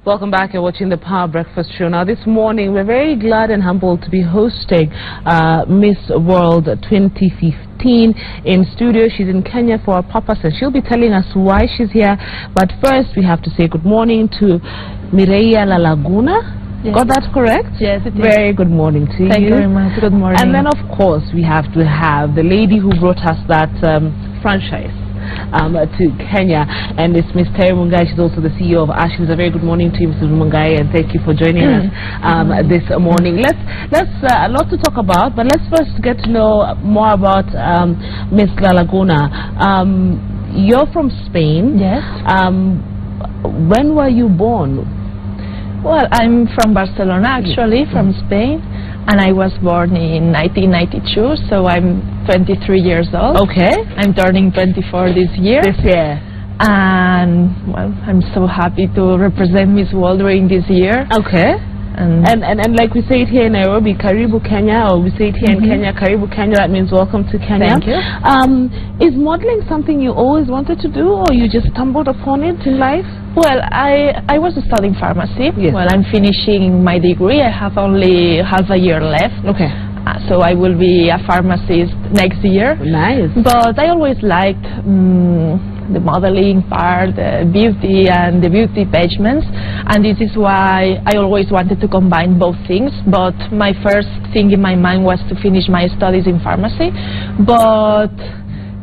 Welcome back. You're watching the Power Breakfast Show. Now, this morning, we're very glad and humbled to be hosting Miss World 2015 in studio. She's in Kenya for a purpose, and she'll be telling us why she's here. But first, we have to say good morning to Mireia Lalaguna. Yes. Got that correct? Yes, it is. Very good morning to you. Thank you very much. Good morning. And then, of course, we have to have the lady who brought us that franchise to Kenya, and it's Ms. Terry Mungai. She's also the CEO of Ashes. A very good morning to you, Mrs. Mungai, and thank you for joining us this morning. Let's a lot to talk about, but let's first get to know more about Ms. Lalaguna. You're from Spain. Yes. When were you born? Well, I'm from Barcelona, actually, from Spain, and I was born in 1992, so I'm 23 years old. Okay. I'm turning 24 this year. And, well, I'm so happy to represent Miss World during this year. Okay. And like we say it here in Nairobi, Karibu Kenya, or we say it here in Kenya, Karibu Kenya, that means welcome to Kenya. Thank you. Is modeling something you always wanted to do, or you just stumbled upon it in life? Well, I was studying pharmacy. Yes. Well, I'm finishing my degree. I have only half a year left. Okay. So I will be a pharmacist next year. Nice. But I always liked the modeling part, the beauty and the beauty pagements, and this is why I always wanted to combine both things. But my first thing in my mind was to finish my studies in pharmacy, but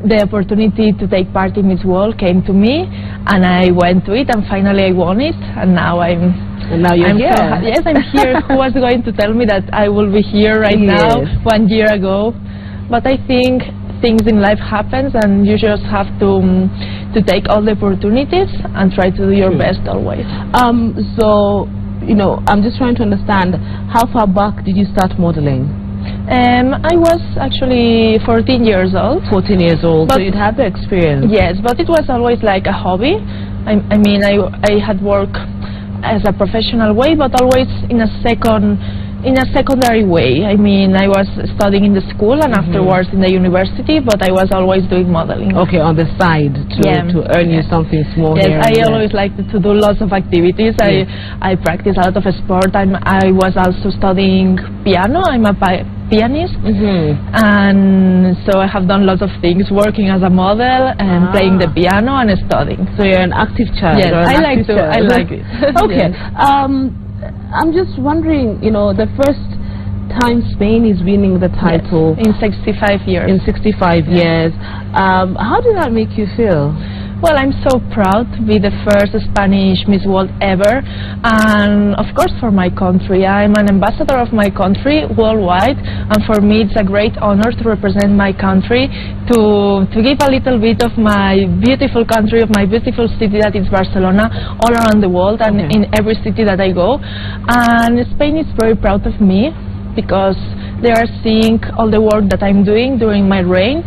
the opportunity to take part in Miss World came to me, and I went to it, and finally I won it, and now I'm here. So yes, I'm here. Who was going to tell me that I will be here right now 1 year ago? But I think things in life happens, and you just have to take all the opportunities and try to do your best always. So, you know, I'm just trying to understand, how far back did you start modeling? I was actually 14 years old. 14 years old, so you'd had the experience. Yes, but it was always like a hobby. I mean, I had work as a professional way, but always in a secondary way. I mean, I was studying in the school and afterwards in the university, but I was always doing modeling. Okay, on the side to earn you something small. Yes, I always liked to do lots of activities. I practice a lot of sport. I was also studying piano. I'm a pianist, and so I have done lots of things, working as a model and playing the piano and studying. So you're an active child. Yes, I like it. Okay. Yes. I'm just wondering, you know, the first time Spain is winning the title. Yes, in 65 years. In 65 years. How did that make you feel? Well, I'm so proud to be the first Spanish Miss World ever, and of course for my country. I'm an ambassador of my country worldwide, and for me it's a great honor to represent my country, to give a little bit of my beautiful country, of my beautiful city that is Barcelona, all around the world and in every city that I go. And Spain is very proud of me because they are seeing all the work that I'm doing during my reign,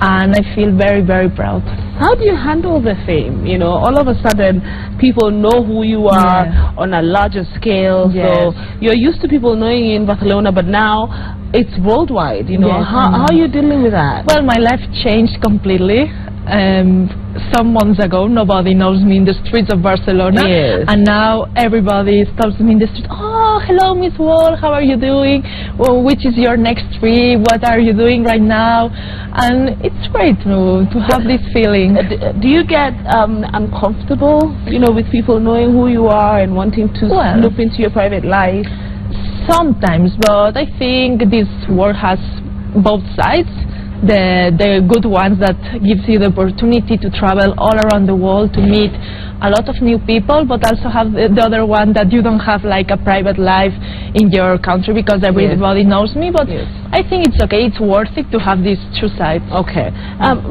and I feel very, very proud. How do you handle the fame? You know, all of a sudden people know who you are on a larger scale. So you're used to people knowing you in Barcelona, but now it's worldwide. You know, how are you dealing with that? Well, my life changed completely. Some months ago, nobody knows me in the streets of Barcelona, and now everybody stops me in the street. Oh, hello, Miss World, how are you doing? Well, which is your next trip? What are you doing right now? And it's great to have this feeling. Do you get uncomfortable, you know, with people knowing who you are and wanting to look into your private life? Sometimes, but I think this world has both sides. The good ones that gives you the opportunity to travel all around the world, to meet a lot of new people, but also have the other one that you don't have like a private life in your country because everybody knows me. But I think it's okay, it's worth it to have these two sides. Okay.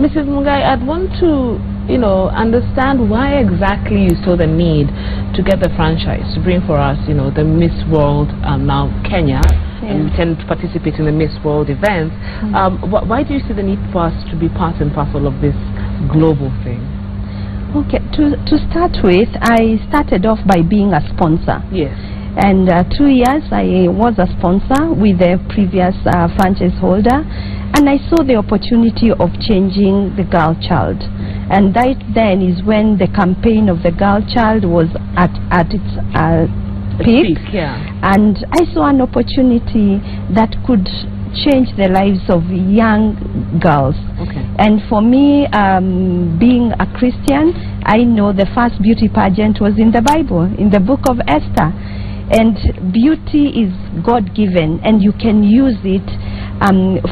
Mrs. Mungai, I'd want to, you know, understand why exactly you saw the need to get the franchise, to bring for us, you know, the Miss World, now Kenya, and we tend to participate in the Miss World events. Why do you see the need for us to be part and parcel of this global thing? Okay, to start with, I started off by being a sponsor. Yes. And 2 years I was a sponsor with the previous franchise holder, and I saw the opportunity of changing the girl child. And that then is when the campaign of the girl child was at its peak. Yeah. And I saw an opportunity that could change the lives of young girls. Okay. And for me, being a Christian, I know the first beauty pageant was in the Bible, in the book of Esther. And beauty is God-given, and you can use it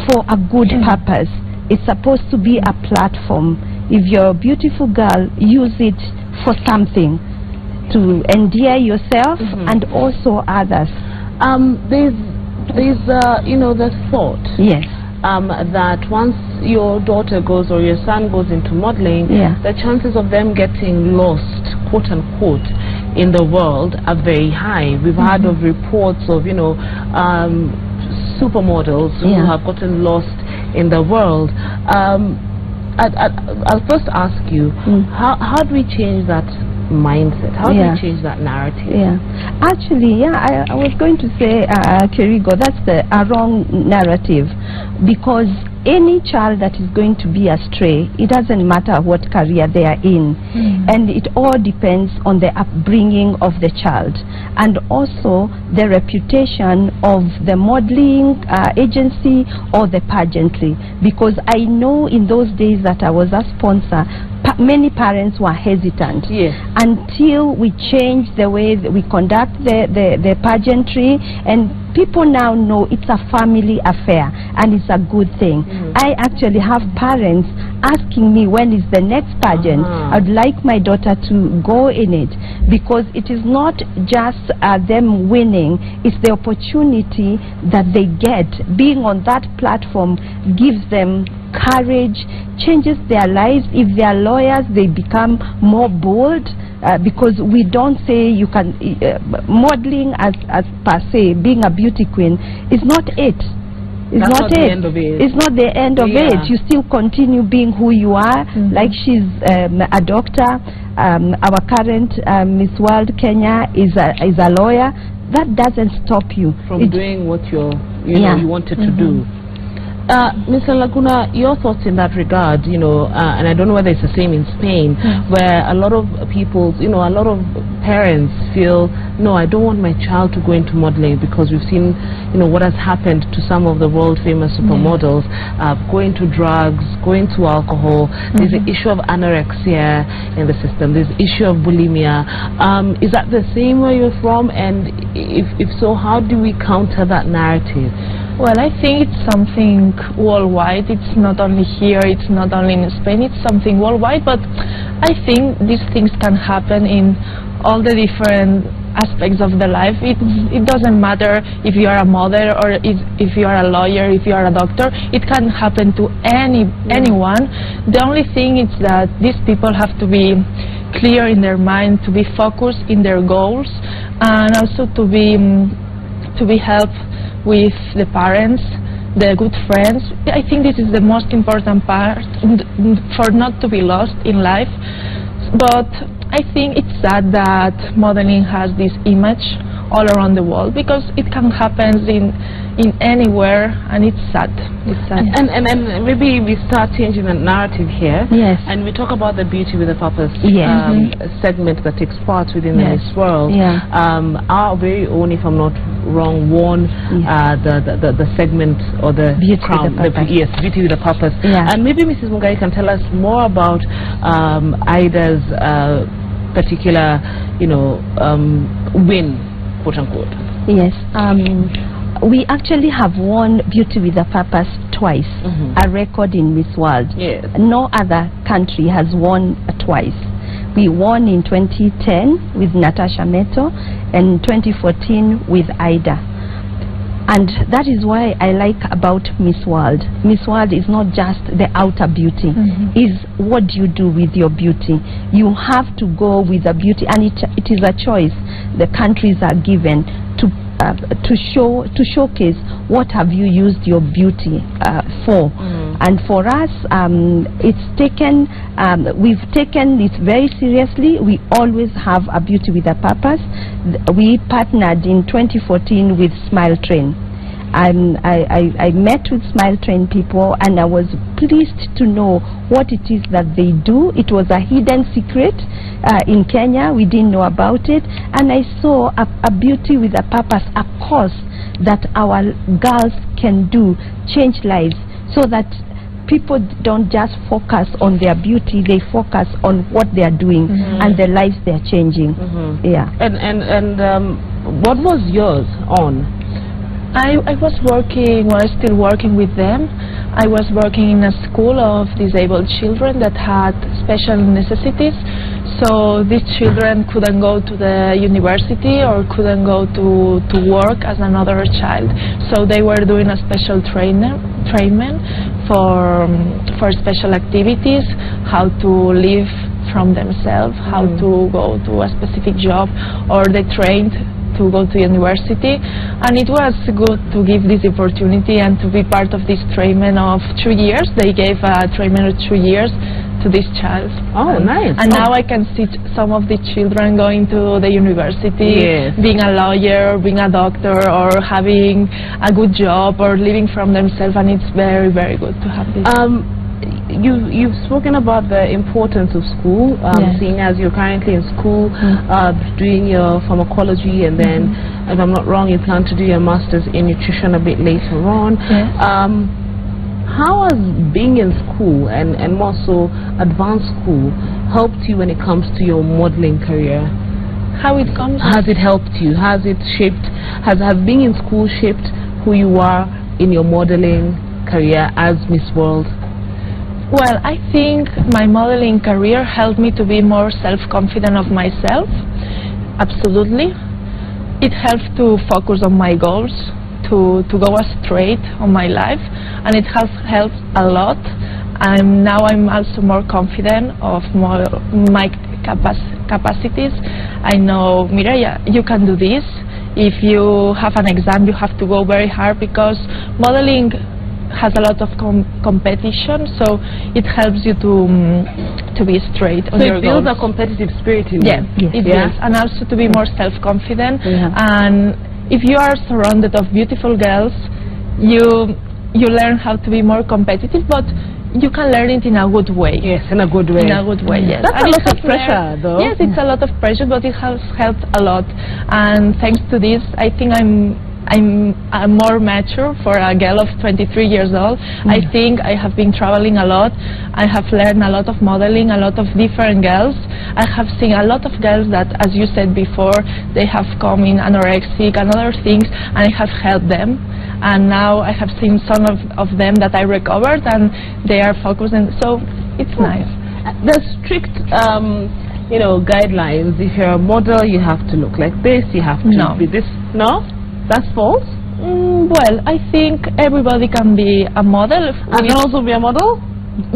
for a good purpose. It's supposed to be a platform. If you're a beautiful girl, use it for something, to endear yourself and also others. There's you know, the thought, Yes. that once your daughter goes or your son goes into modeling, the chances of them getting lost, quote unquote, in the world are very high. We've heard of reports of, you know, supermodels who have gotten lost in the world. I'll first ask you, how do we change that mindset? How do we change that narrative? Actually, I was going to say, Kerigo, that's a wrong narrative, because any child that is going to be astray, it doesn't matter what career they are in, and it all depends on the upbringing of the child, and also the reputation of the modeling agency or the pageantry. Because I know in those days that I was a sponsor, many parents were hesitant until we changed the way that we conduct the pageantry, and people now know it's a family affair and it's a good thing. I actually have parents asking me, when is the next pageant? I'd like my daughter to go in it, because it is not just them winning, it's the opportunity that they get. Being on that platform gives them courage, changes their lives. If they are lawyers, they become more bold, because we don't say you can modeling as per se, being a beauty queen is not it. It's not the end of it. It's not the end of it. You still continue being who you are. Like she's a doctor. Our current Miss World Kenya is a lawyer. That doesn't stop you from doing what you wanted to do. Mr. Laguna, your thoughts in that regard, you know, and I don't know whether it's the same in Spain, where a lot of people, you know, a lot of parents feel, no, I don't want my child to go into modeling, because we've seen, you know, what has happened to some of the world famous supermodels, going to drugs, going to alcohol. There's the issue of anorexia in the system. There's the issue of bulimia. Is that the same where you're from? And if so, how do we counter that narrative? Well, I think it's something worldwide. It's not only here, it's not only in Spain, it's something worldwide. But I think these things can happen in all the different aspects of the life. It doesn't matter if you are a mother or if you are a lawyer, if you are a doctor. It can happen to anyone. The only thing is that these people have to be clear in their mind, to be focused in their goals, and also to be helped with the parents, the good friends. I think this is the most important part, for not to be lost in life. But I think it's sad that modeling has this image all around the world, because it can happen in anywhere, and it's sad. It's sad. And maybe we start changing the narrative here. Yes. And we talk about the Beauty with a Purpose segment that takes part within the Miss World. Our very own, if I'm not wrong, won the segment, or the Beauty crown. With a Purpose. Yes, Beauty with a Purpose. And maybe Mrs. Mungai can tell us more about Ida's particular, you know, win, quote unquote. Yes. We actually have won Beauty with a Purpose twice, a record in Miss World. Yes. No other country has won twice. We won in 2010 with Natasha Meto, and 2014 with Ida. And that is why I like about Miss World. Miss World is not just the outer beauty. It's what you do with your beauty. You have to go with the beauty, and it is a choice the countries are given to showcase what have you used your beauty for. And for us, it's taken, we've taken it very seriously. We always have a Beauty with a Purpose. We partnered in 2014 with Smile Train, I met with Smile Train people, and I was pleased to know what it is that they do. It was a hidden secret in Kenya. We didn't know about it, and I saw a beauty with a purpose, a cause that our girls can do, change lives, so that people don't just focus on their beauty, they focus on what they are doing and the lives they are changing. Yeah. And what was yours on? I was still working with them. I was working in a school of disabled children that had special necessities. So these children couldn't go to the university or couldn't go to work as another child. So they were doing a special training for special activities, how to live from themselves, how to go to a specific job, or they trained to go to university, and it was good to give this opportunity and to be part of this training of 2 years. They gave a training of 2 years to this child. Oh, nice. And now I can see some of the children going to the university, being a lawyer, being a doctor, or having a good job, or living from themselves, and it's very, very good to have this. You've spoken about the importance of school, seeing as you're currently in school, doing your pharmacology, and then, if I'm not wrong, you plan to do your master's in nutrition a bit later on. How has being in school, and more so advanced school, helped you when it comes to your modeling career? How it comes? Has it helped you? Has it shaped, has being in school shaped who you are in your modeling career as Miss World? Well, I think my modeling career helped me to be more self-confident of myself. Absolutely. It helped to focus on my goals, to go straight on my life, and it has helped a lot. Now I'm also more confident of my capacities. I know, Mireia, you can do this. If you have an exam, you have to go very hard, because modeling has a lot of competition, so it helps you to be straight on your goals. So it builds a competitive spirit in you. It does, and also to be more self-confident. And if you are surrounded of beautiful girls, you learn how to be more competitive, but you can learn it in a good way. Yes, in a good way. In a good way, yes. That's a lot of pressure, though. Yes, it's a lot of pressure, but it has helped a lot. And thanks to this, I think I'm more mature for a girl of 23 years old. I think I have been traveling a lot. I have learned a lot of modeling, a lot of different girls. I have seen a lot of girls that, as you said before, they have come in anorexic and other things, and I have helped them. And now I have seen some of them that I recovered, and they are focused, and so it's nice. There's strict guidelines. If you're a model, you have to look like this, you have to be this. No? That's false? Well, I think everybody can be a model. And can also be a model?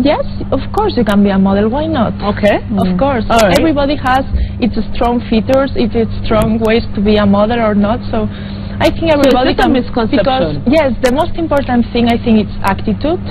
Yes, of course you can be a model. Why not? Okay. Of course. Right. Everybody has its strong features, its strong ways to be a model or not. So I think everybody can. So it's a misconception. Because, yes, the most important thing, I think, it's attitude.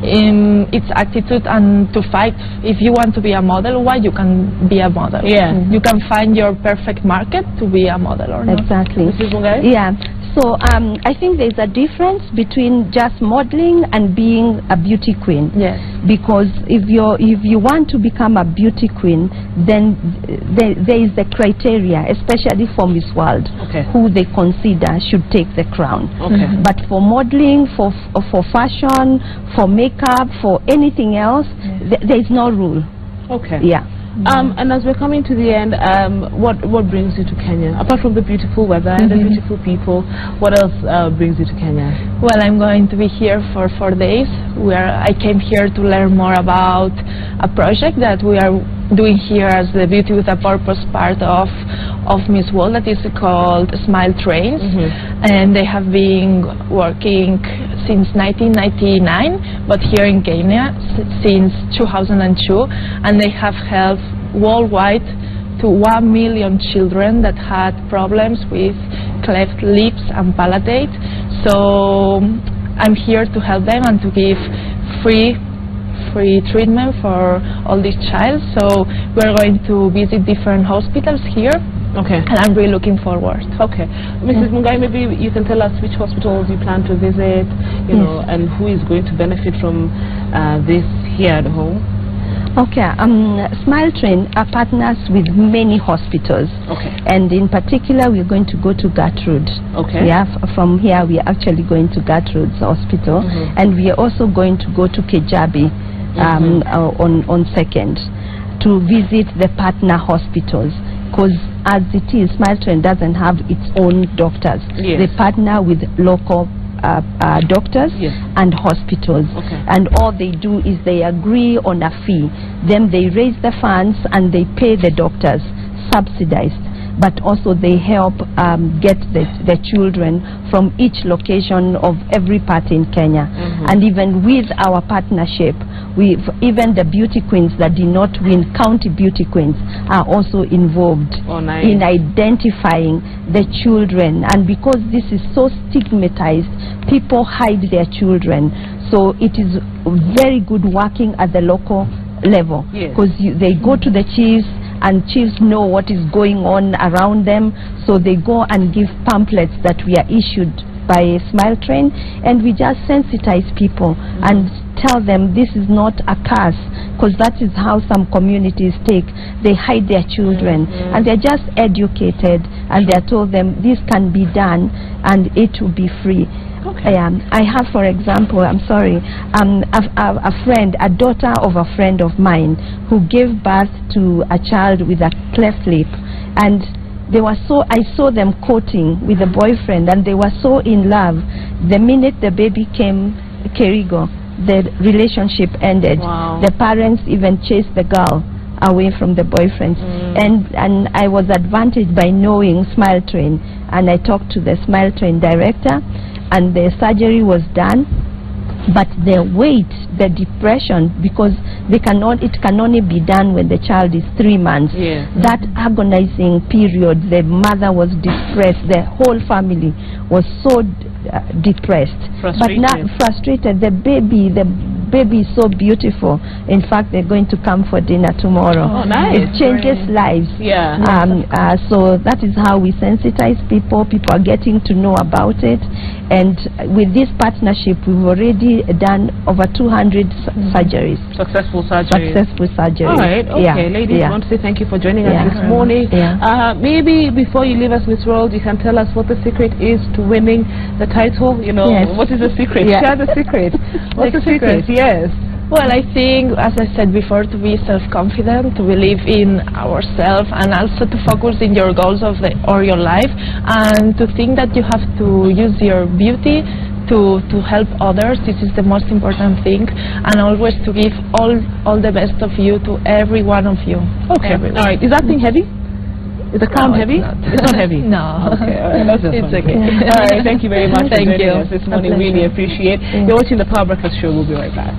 It's attitude and to fight. If you want to be a model, why you can be a model? Yeah. You can find your perfect market to be a model or not. Exactly. Mrs. Mungai? Yeah. So I think there's a difference between just modeling and being a beauty queen. Yes. Because if you want to become a beauty queen, then there is the criteria, especially for Miss World, who they consider should take the crown. But for modeling, for fashion, for makeup, for anything else, there is no rule. Yeah. And as we're coming to the end, what brings you to Kenya? Apart from the beautiful weather and the beautiful people, what else brings you to Kenya? Well, I'm going to be here for 4 days, where I came here to learn more about a project that we are doing here as the Beauty with a Purpose part of Miss World, that is called Smile Trains. And they have been working since 1999, but here in Kenya since 2002, and they have helped worldwide to 1 million children that had problems with cleft lips and palate. So I'm here to help them and to give free treatment for all these children. So we're going to visit different hospitals here Okay. And I'm really looking forward. Okay. Mrs. Mungai, maybe you can tell us which hospitals you plan to visit, you know, and who is going to benefit from this here at home. Okay, Smile Train are partners with many hospitals. Okay. And in particular, we're going to go to Gertrude. Okay. Yeah, from here, we are actually going to Gertrude's hospital. And we are also going to go to Kejabi on 2nd to visit the partner hospitals. Because as it is, Smile Train doesn't have its own doctors. Yes. They partner with local doctors and hospitals, and all they do is they agree on a fee, then they raise the funds and they pay the doctors subsidized, but also they help get the children from each location of every part in Kenya. And even with our partnership, even the beauty queens that did not win county beauty queens are also involved in identifying the children. And because this is so stigmatized, people hide their children. So it is very good working at the local level, because they go to the chiefs, and chiefs know what is going on around them, so they go and give pamphlets that we are issued by Smile Train, and we just sensitize people and tell them this is not a curse, because that is how some communities take. They hide their children, and they're just educated, and they're told them this can be done and it will be free. I have, for example, I'm sorry, a friend, a daughter of a friend of mine, who gave birth to a child with a cleft lip, and they were I saw them courting with a boyfriend, and they were so in love. The minute the baby came, Kerigo, the relationship ended. The parents even chased the girl away from the boyfriend. And I was advantaged by knowing Smile Train, and I talked to the Smile Train director, and the surgery was done, but the weight, the depression, because it can only be done when the child is 3 months. That agonizing period, the mother was depressed, the whole family was so depressed, but not frustrated. The baby is so beautiful. In fact, they're going to come for dinner tomorrow. It changes lives. So that is how we sensitize people. People are getting to know about it, and with this partnership, we've already done over 200 surgeries. Successful surgeries. All right. Okay, ladies, I want to say thank you for joining us this morning. Maybe before you leave us, Miss World, you can tell us what the secret is to winning the title. You know, what is the secret? Share the secret. What's the secret? Yes. Well, I think, as I said before, to be self-confident, to believe in ourselves, and also to focus in your goals of your life, and to think that you have to use your beauty to help others. This is the most important thing, and always to give all the best of you to every one of you. Okay. All right. Is that thing heavy? Is the crown heavy? It's not heavy. No. Okay. All right. That's just it's fun. okay. All right. Thank you very much for joining us this morning. A pleasure. Really appreciate. You're watching the Power Breakfast Show. We'll be right back.